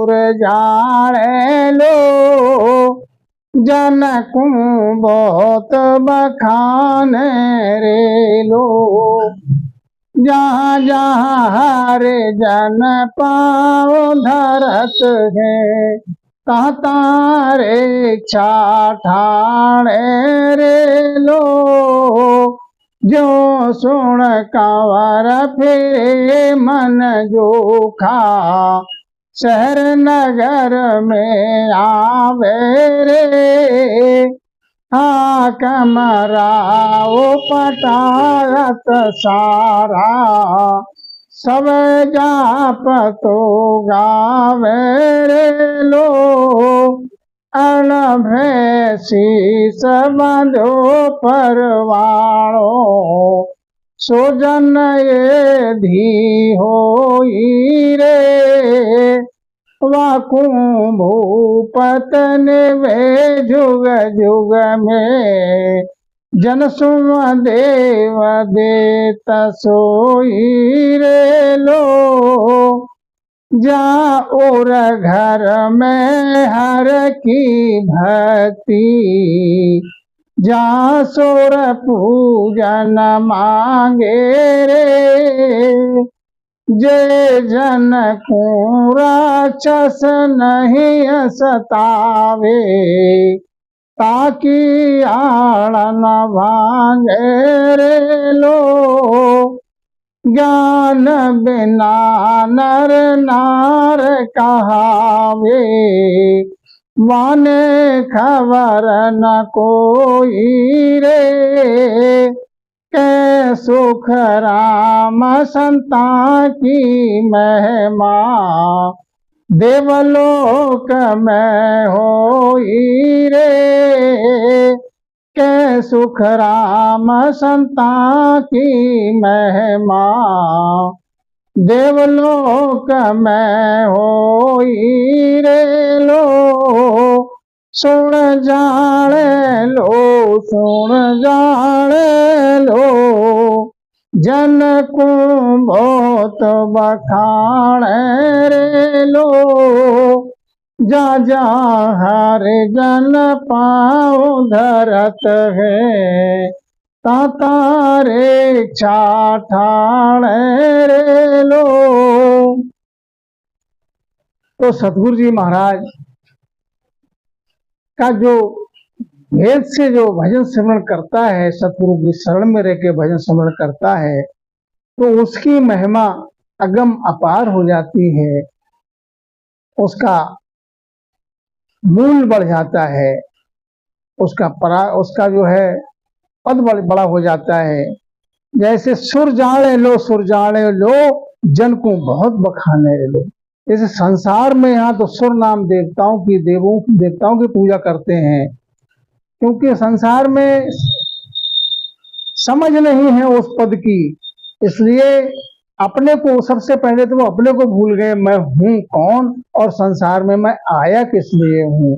सुर जाने लो, जनकू बहुत बखाने रे लो। जहाँ जहाँ हरे जन पाँव धरत है, तहाँ तारे इच्छा ठाणे रे लो। जो सुन कंवर फिरे मन जोखा, शहर नगर में आवे रे। हाकम राव पटारत सारा, सब जाप तो गावे रे लो। अनभे शीस बांधो परवाणो, सो जन ये धी होई रे। वाकू भूपत वे जुग जुग में, जन सुम देव देत सोई रे लो। जा और घर में हर की भक्ति, जा सोर पूजन मांगे रे। जय जनकू राक्षस नहीं सतावे, ताकि आड़ न भांगे रे लो। ज्ञान बिना नर नार कहावे, माने खबर न कोई रे। के सुख राम संता की महिमा, देवलोक में होई रे। के सुख राम संता की महिमा, देवलोक में होई रे लो। सुन जाने लो, सुन जाने लो, जनकू बहुत बखाने रे लो। जा जा हरे जन पाँव धरत है, तारे इच्छा ठाणे रे लो। तो सतगुरु जी महाराज का जो भेद से जो भजन सिमरण करता है, सतगुरु की शरण में रह के भजन सिमरण करता है, तो उसकी महिमा अगम अपार हो जाती है। उसका मूल बढ़ जाता है, उसका जो है पद बड़ा हो जाता है। जैसे सुर जाने लो, सुर जाने लो, जन को बहुत बखाने लो। जैसे संसार में यहाँ तो सुर नाम देवताओं की पूजा करते हैं, क्योंकि संसार में समझ नहीं है उस पद की, इसलिए अपने को सबसे पहले तो वो अपने को भूल गए, मैं हूं कौन और संसार में मैं आया किस लिए हूं।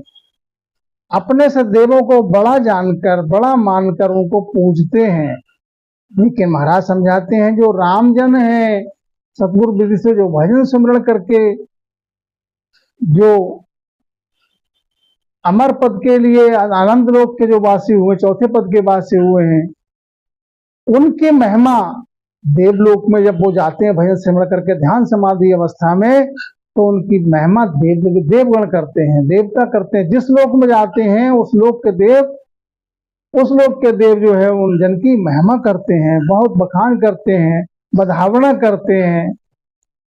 अपने से देवों को बड़ा जानकर, बड़ा मानकर उनको पूजते हैं। लेकिन महाराज समझाते हैं जो रामजन है, सतगुरु विधि से जो भजन सिमरण करके जो अमर पद के लिए आनंद लोक के जो वासी हुए, चौथे पद के वासी हुए हैं, उनकी महिमा देवलोक में जब वो जाते हैं भजन सिमरण करके ध्यान समाधि अवस्था में, तो उनकी महिमा देवगण करते हैं, देवता करते हैं। जिस लोक में जाते हैं उस लोक के देव जो है उन जन की महिमा करते हैं, बहुत बखान करते हैं, बधावना करते हैं,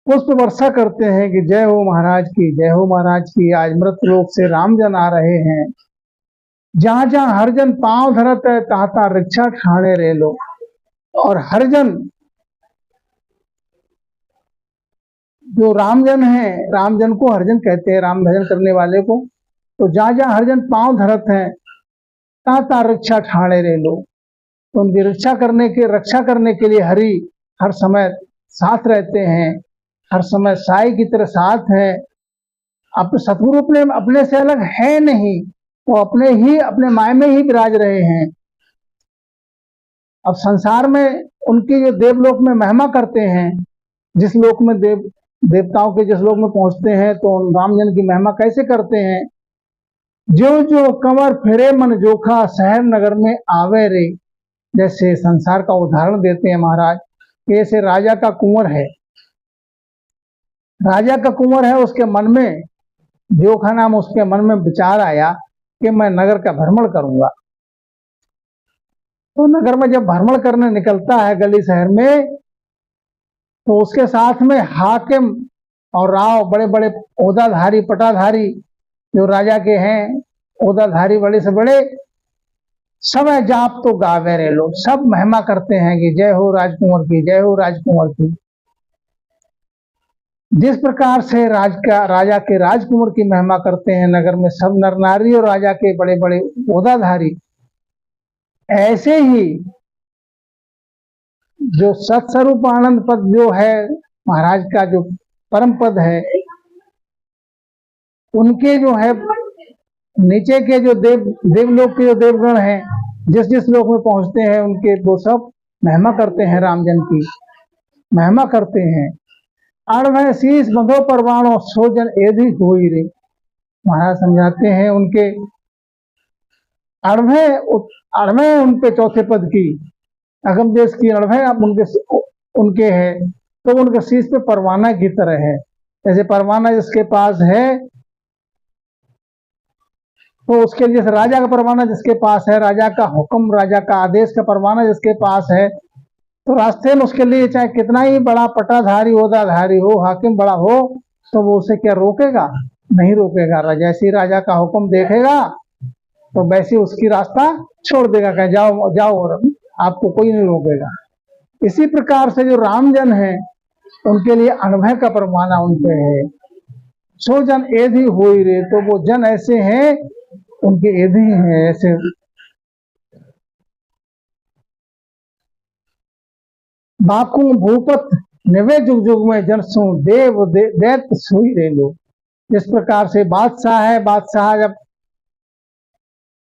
पुष्प वर्षा करते हैं कि जय हो महाराज की, जय हो महाराज की। आज मृत लोक से रामजन आ रहे हैं। जहां जहां हरजन पांव धरत है, ताता रिक्षा ठाणे रे लो। और हरजन जो रामजन है, रामजन को हरजन कहते हैं, राम भजन करने वाले को। तो जहां जहां हरजन पांव धरत है, ताता रिक्षा ठाणे रे लो। तो उनकी रक्षा करने के लिए हरि हर समय साथ रहते हैं, हर समय साई की तरह साथ है। अब सतगुरु अपने से अलग है नहीं, वो अपने माय में ही विराज रहे हैं। अब संसार में उनकी जो देवलोक में महिमा करते हैं, जिस लोक में देवताओं के जिस लोक में पहुंचते हैं तो रामजन की महिमा कैसे करते हैं। जो जो कंवर फिरे मन जोखा, शहर नगर में आवे रे। जैसे संसार का उदाहरण देते हैं महाराज, जैसे राजा का कुंवर है, राजा का कुंवर है, उसके मन में जोखा नाम उसके मन में विचार आया कि मैं नगर का भ्रमण करूंगा। तो नगर में जब भ्रमण करने निकलता है गली शहर में, तो उसके साथ में हाकिम और राव, बड़े बड़े ओदाधारी पटाधारी जो राजा के हैं, ओदाधारी बड़े से बड़े, सब है जाप तो गावे रे लोग, सब महिमा करते हैं कि जय हो राजकुंवर की, जय हो राजकुंवर की। जिस प्रकार से राजा के राजकुंवर की महिमा करते हैं नगर में सब नर नारी और राजा के बड़े बड़े ओदाधारी, ऐसे ही जो सत्स्वरूप आनंद पद जो है महाराज का, जो परम पद है, उनके जो है नीचे के जो देवलोक के जो देवगण हैं, जिस जिस लोक में पहुंचते हैं उनके वो सब महिमा करते हैं, रामजन की महिमा करते हैं। अड़भय शीश बंधो परवाणो, सोजन एधि होई रे। महाराज समझाते हैं उनके अड़भय उन पे चौथे पद की, अगम देश की अड़भय अब उनके है, तो उनके शीश पे परवाना की तरह है। जैसे परवाना जिसके पास है, तो उसके लिए राजा का परवाना जिसके पास है, राजा का हुक्म, राजा का आदेश का परवाना जिसके पास है, तो रास्ते में उसके लिए चाहे कितना ही बड़ा पटाधारी ओदाधारी हो, हाकिम बड़ा हो, तो वो उसे क्या रोकेगा? नहीं रोकेगा। जैसे राजा का हुक्म देखेगा तो वैसे उसकी रास्ता छोड़ देगा, कहे जाओ जाओ, और आपको कोई नहीं रोकेगा। इसी प्रकार से जो रामजन है उनके लिए अनुभव का परवाना उनपे है। सो जन एधि होई रे, तो वो जन ऐसे हैं, उनके एधि हैं ऐसे। बाकू भूपत निवे जुग जुग में, जन सु देव दैत्य सोई रे लो। जिस प्रकार से बादशाह है, बादशाह जब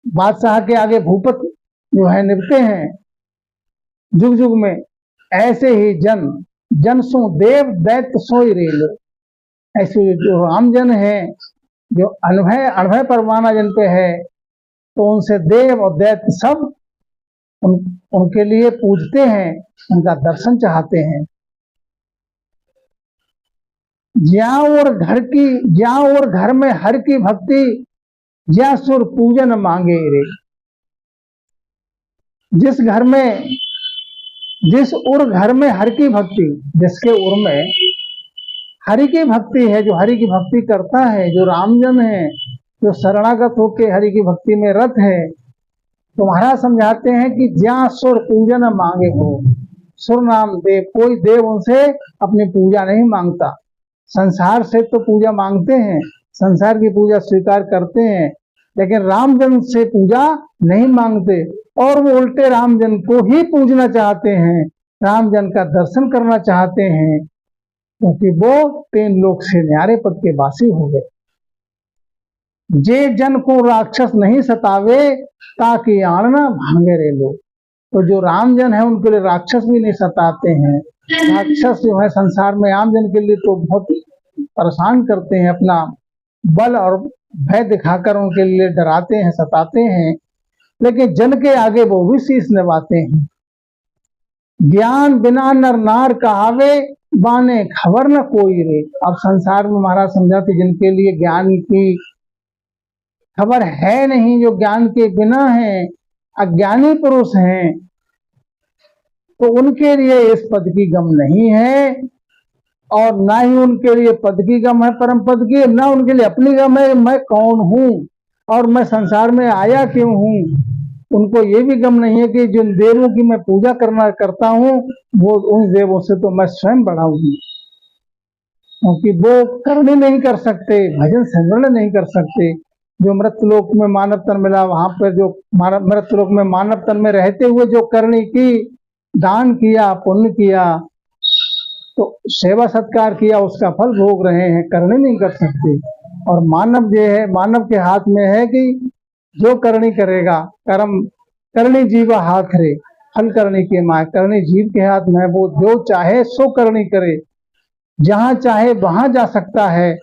बादशाह के आगे भूपत जो है निभते हैं जुग जुग में, ऐसे ही जन सु देव दैत्य सोई रे लो। ऐसे जो रामजन है, जो अनुभय परवाना जिन पे है, तो उनसे देव और दैत्य सब उनके लिए पूजते हैं, उनका दर्शन चाहते हैं। ज्या और घर में हर की भक्ति, ज्या सुर पूजन मांगे रे। जिस घर में हर की भक्ति, जिसके उर में हरि की भक्ति है, जो हरि की भक्ति करता है, जो रामजन है, जो शरणागत होके हरि की भक्ति में रत है, तो महाराज समझाते हैं कि ज्या सुर पूजन मांगे हो। सुर नाम देव, कोई देव उनसे अपनी पूजा नहीं मांगता। संसार से तो पूजा मांगते हैं, संसार की पूजा स्वीकार करते हैं, लेकिन रामजन से पूजा नहीं मांगते, और वो उल्टे रामजन को ही पूजना चाहते हैं, रामजन का दर्शन करना चाहते हैं, क्योंकि वो 3 लोक से न्यारे पद के वासी हो गए। जे जन को राक्षस नहीं सतावे, ताकि आणना भांगे रे लो। तो जो रामजन है उनके लिए राक्षस भी नहीं सताते हैं। राक्षस जो है संसार में आमजन के लिए तो बहुत परेशान करते हैं, अपना बल और भय दिखाकर उनके लिए डराते हैं, सताते हैं, लेकिन जन के आगे वो भी शीश नवाते हैं। ज्ञान बिना नर नार कहावे, बाने खबर न कोई रे। अब संसार में महाराज समझाते जिनके लिए ज्ञान की खबर है नहीं, जो ज्ञान के बिना है, अज्ञानी पुरुष हैं, तो उनके लिए इस पद की गम नहीं है, और ना ही उनके लिए पद की गम है परम पद की, ना उनके लिए अपनी गम है मैं कौन हूं और मैं संसार में आया क्यों हूं। उनको ये भी गम नहीं है कि जिन देवों की मैं पूजा करता हूं, वो उन देवों से तो मैं स्वयं बड़ा हूं, क्योंकि वो करनी नहीं कर सकते, भजन संवरण नहीं कर सकते। जो मृतलोक में मानव तन मिला, वहां पर जो मृतलोक में मानव तन में रहते हुए जो करनी की, दान किया, पुण्य किया, तो सेवा सत्कार किया, उसका फल भोग रहे हैं, करनी नहीं कर सकते। और मानव जो है, मानव के हाथ में है कि जो करनी करेगा, कर्म करनी जीवा हाथ रे, फल करनी के माए, करनी जीव के हाथ में है, वो जो चाहे सो करनी करे। जहां चाहे वहां जा सकता है।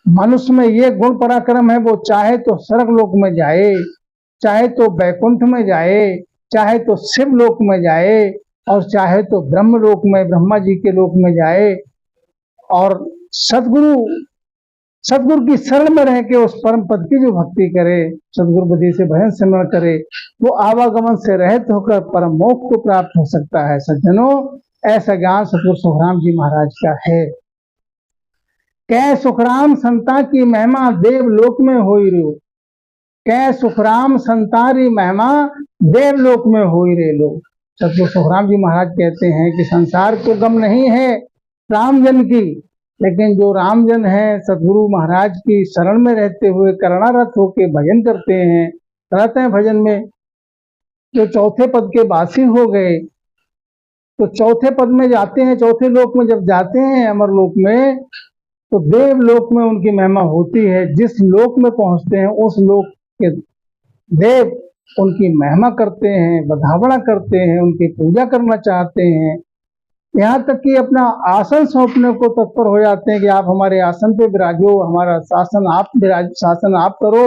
मनुष्य में ये गुण पराक्रम है, वो चाहे तो स्वर्ग लोक में जाए, चाहे तो वैकुंठ में जाए, चाहे तो शिव लोक में जाए, और चाहे तो ब्रह्म लोक में, ब्रह्मा जी के लोक में जाए। और सदगुरु सदगुरु की शरण में रह के उस परम पद की जो भक्ति करे, सदगुरु बुद्धि से भजन सिमरण करे, वो आवागमन से रहित होकर परम मोक्ष को प्राप्त हो सकता है। सज्जनों, ऐसा ज्ञान सतगुरु सुखराम जी महाराज का है। कै सुखराम संता की महिमा देवलोक में होई रो, कै सुखराम संतारी महिमा देवलोक में होई रे लो। सतगुरु सुखराम जी महाराज कहते हैं कि संसार को गम नहीं है रामजन की, लेकिन जो रामजन है सतगुरु महाराज की शरण में रहते हुए करुणारत होकर भजन करते हैं, रहते हैं भजन में, जो चौथे पद के वासी हो गए, तो चौथे पद में जाते हैं, चौथे लोक में जब जाते हैं अमर लोक में, तो देवलोक में उनकी महिमा होती है। जिस लोक में पहुंचते हैं उस लोक के देव उनकी महिमा करते हैं, बधावड़ा करते हैं, उनकी पूजा करना चाहते हैं, यहाँ तक कि अपना आसन सौंपने को तत्पर हो जाते हैं कि आप हमारे आसन पे विराजो, हमारा शासन आप करो,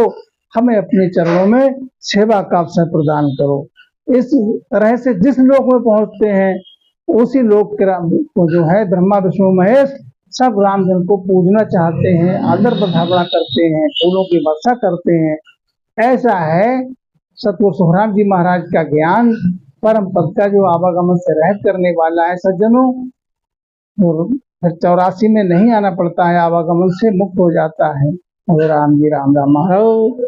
हमें अपने चरणों में सेवा का अवसर प्रदान करो। इस तरह से जिस लोक में पहुंचते हैं उसी लोक को जो है ब्रह्मा विष्णु महेश सब रामजन को पूजना चाहते हैं, आदर बधावड़ा करते हैं, फूलों की वर्षा करते हैं। ऐसा है सतगुरु सुखराम जी महाराज का ज्ञान, परम पद का जो आवागमन से रहत करने वाला है। सज्जनों, फिर 84 में नहीं आना पड़ता है, आवागमन से मुक्त हो जाता है। राम जी राम राम महाराज।